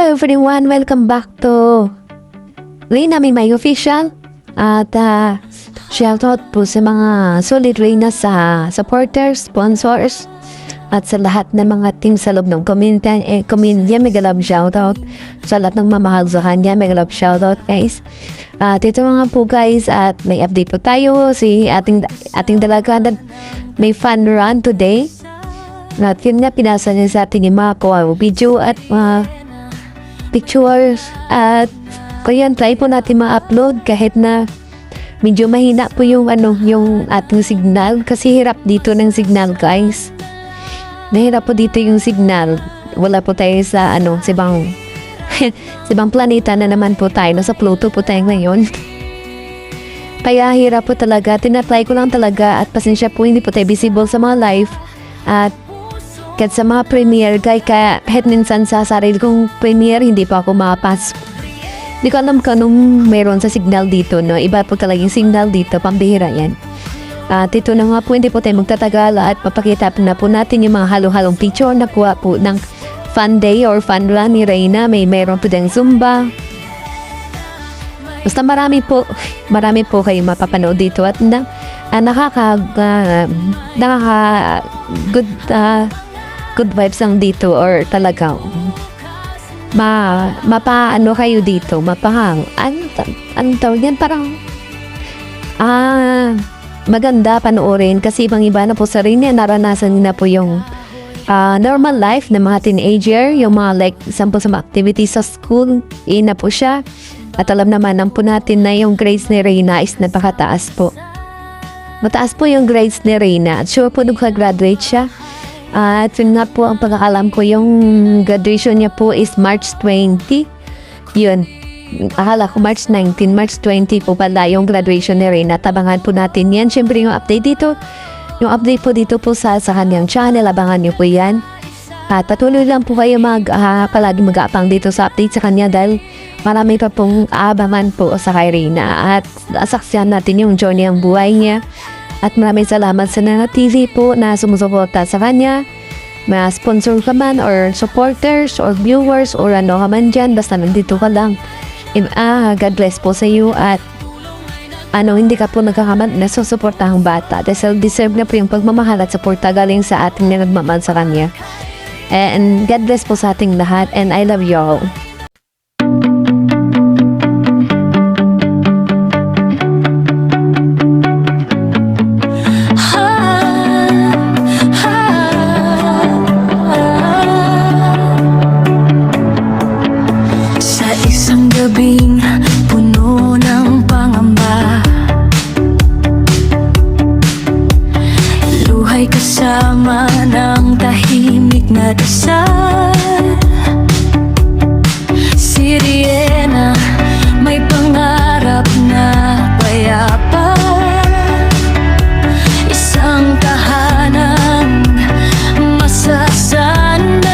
Hello everyone! Welcome back to Reyna May Official. At shoutout po sa mga solid Reyna sa supporters, sponsors, at sa lahat ng mga team sa loob ng community. Mega love shoutout sa lahat ng mamahal sa kanya. Mega love shoutout guys. At ito mga po guys, at may update po tayo. Si ating dalaga na may fun run today. At yun nga, pinasa niya sa ating yung mga video at pictures. At kaya try po natin ma-upload kahit na medyo mahina po yung ating signal, kasi hirap dito ng signal guys. Nahirap po dito yung signal. Wala po tayo sa sa ibang planeta na naman po tayo. Nasa Pluto po tayo ngayon. Kaya hirap po talaga. Tinatry ko lang talaga, at pasensya po hindi po tayo visible sa mga live at kahit sa mga premiere, kahit minsan sa sarili kong premiere, hindi pa ako makapas. Hindi ko alam kung anong meron sa signal dito, no? Iba po talagang signal dito, pambihira yan. At ito na nga po, hindi po tayo magtatagal at papakita na po natin yung mga halo-halong picture na kuha po ng fun day or fun run ni Reyna. Mayroon po din Zumba. Basta marami po kayo mapapanood dito at good vibes lang dito, or talagang mapaano kayo dito, mapahang ano tawag yan, parang maganda panoorin, kasi ibang iba na po sa rin yan, naranasan na po yung normal life ng mga teenager, yung mga like sample sa mga activities sa school, na po siya. At alam naman po natin na yung grades ni Reyna is napakataas po. Mataas po yung grades ni Reyna, at sure po nagka-graduate siya. At yun nga po, ang pagkakalam ko, yung graduation niya po is March 20. Yun. Akala ko March 19, March 20 po pala yung graduation ni Reyna. Tabangan po natin yan. Siyempre yung update dito. Yung update po dito po sa kanyang channel. Abangan niyo po yan. At patuloy lang po kayo palagi mag-aapang dito sa update sa kanya, dahil marami pa pong aabangan po sa kay Reyna. At asaksihan natin yung journey ang buhay niya. At maraming salamat sa TV po na sumusuporta sa kanya. May sponsor ka man, or supporters, or viewers, or ano ka man dyan, basta nandito ka lang. God bless po sa iyo, at hindi ka po nagkakaman na susuportahang bata. Dahil deserve na po yung pagmamahal at suporta galing sa ating na nagmamahal sa kanya. And God bless po sa ating lahat, and I love you all. Gabing puno ng pangamba, luhay kasama ng tahimik na dasal. Si Riena may pangarap na payapa, isang tahanang masasandalan.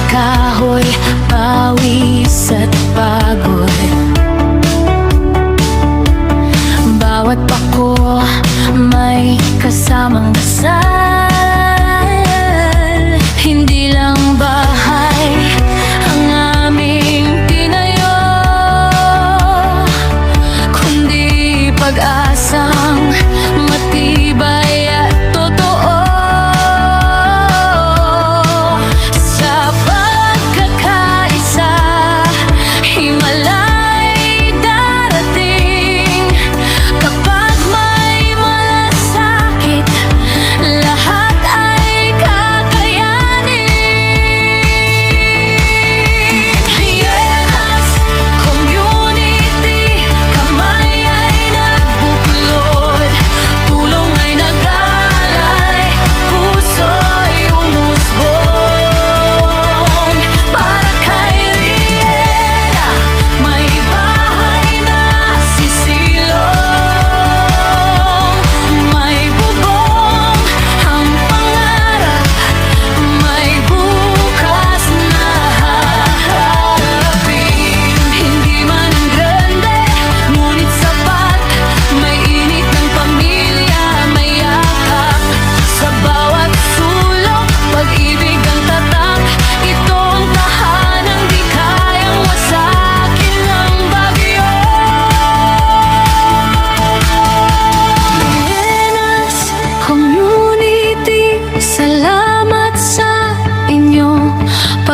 Kahoy, pawis at pagod, bawat pako may kasamang dasal. Hindi lang bahay ang aming tinayo, kundi pag-asang matibay at totoo. Sa pagkakaisa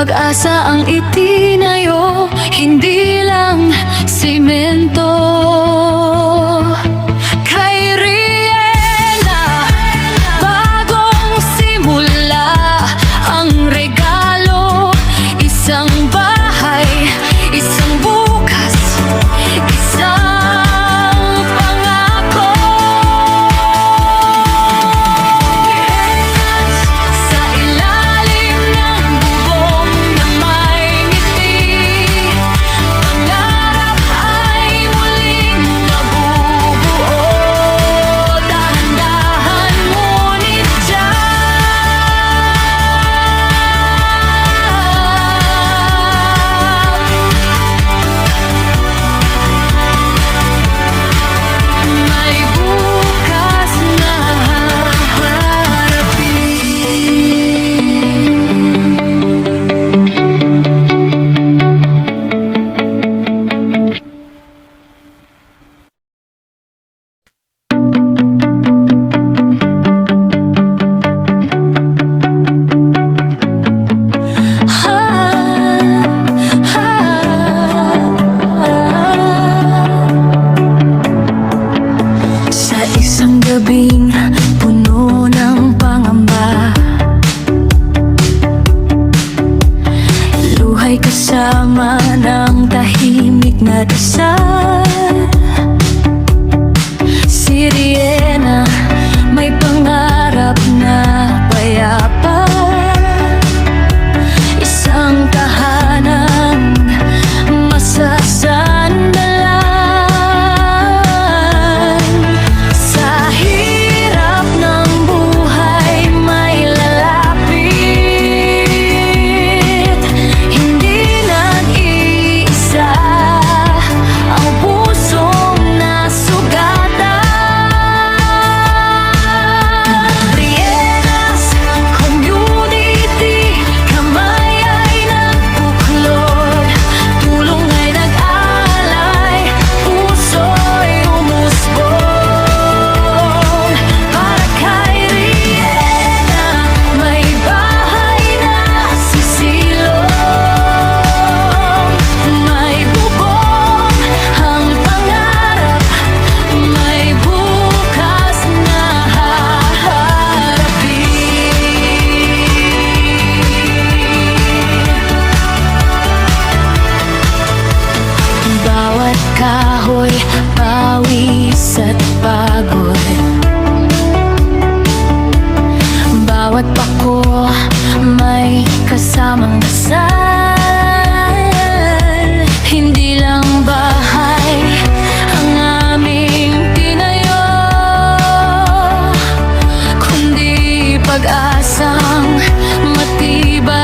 pag-asa ang itinayo, hindi lang simento. Kay Riena, bagong simula, ang regalo, isang bahay, isang bukas, isang pangako. Sa ilalim ng bubong na may ngiti, pangarap ay muling nabubuo. Dahan-dahan ngunit may bukas na sa isang gabing puno ng pangamba, luhay kasama ng tahimik na dasal. Si Riena may pangarap na payapa, isang tahanang masasandalan. Sa hirap ng buhay may lalapit, hindi nag-iisa ang pusong nasugatan. Riena's community, kamay ay nagbuklod, tulong ay nag-alay, puso'y umusbong. Para kay Riena, may bahay na sisilong, may bubong ang pangarap, may bukas na haharapin. Bawat kahoy, pawis at pagod, bawat pako may kasamang dasal. Hindi lang bahay ang aming tinayo, kundi pag-asang matibay.